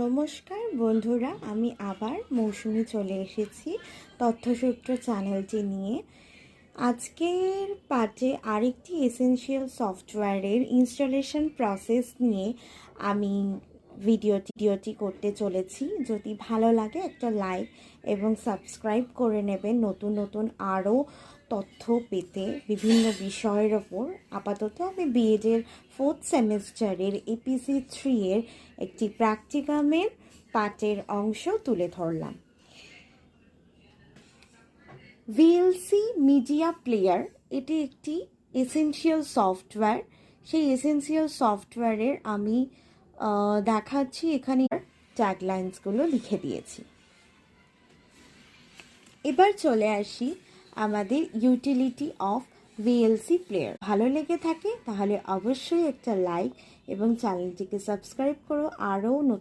নমস্কার বন্ধুরা, আমি আবার মৌসুমি চলে এসেছি তথ্যসূত্র চ্যানেলটি নিয়ে। আজকের পার্টে আরেকটি এসেনশিয়াল সফটওয়্যারের ইনস্টলেশন প্রসেস নিয়ে আমি ভিডিওটি করতে চলেছি। যদি ভালো লাগে একটা লাইক এবং সাবস্ক্রাইব করে নেবেন নতুন নতুন আরও তথ্য পেতে বিভিন্ন বিষয়ের ওপর। আপাতত আমি বিএডের 4th সেমিস্টারের এপিসি 3 এর একটি প্র্যাকটিকামের পার্টের অংশ তুলে ধরলাম। ভিএলসি মিডিয়া প্লেয়ার এটি একটি এসেনশিয়াল সফটওয়্যার। সেই এসেনশিয়াল সফটওয়্যারের আমি দেখাচ্ছি, এখানে ট্যাগলাইন্সগুলো লিখে দিয়েছি। এবার চলে আসি আমাদের ইউটিলিটি অফ ভিএলসি প্লেয়ার। ভালো লেগে থাকে তাহলে অবশ্যই একটা লাইক এবং চ্যানেলটিকে সাবস্ক্রাইব করো আরও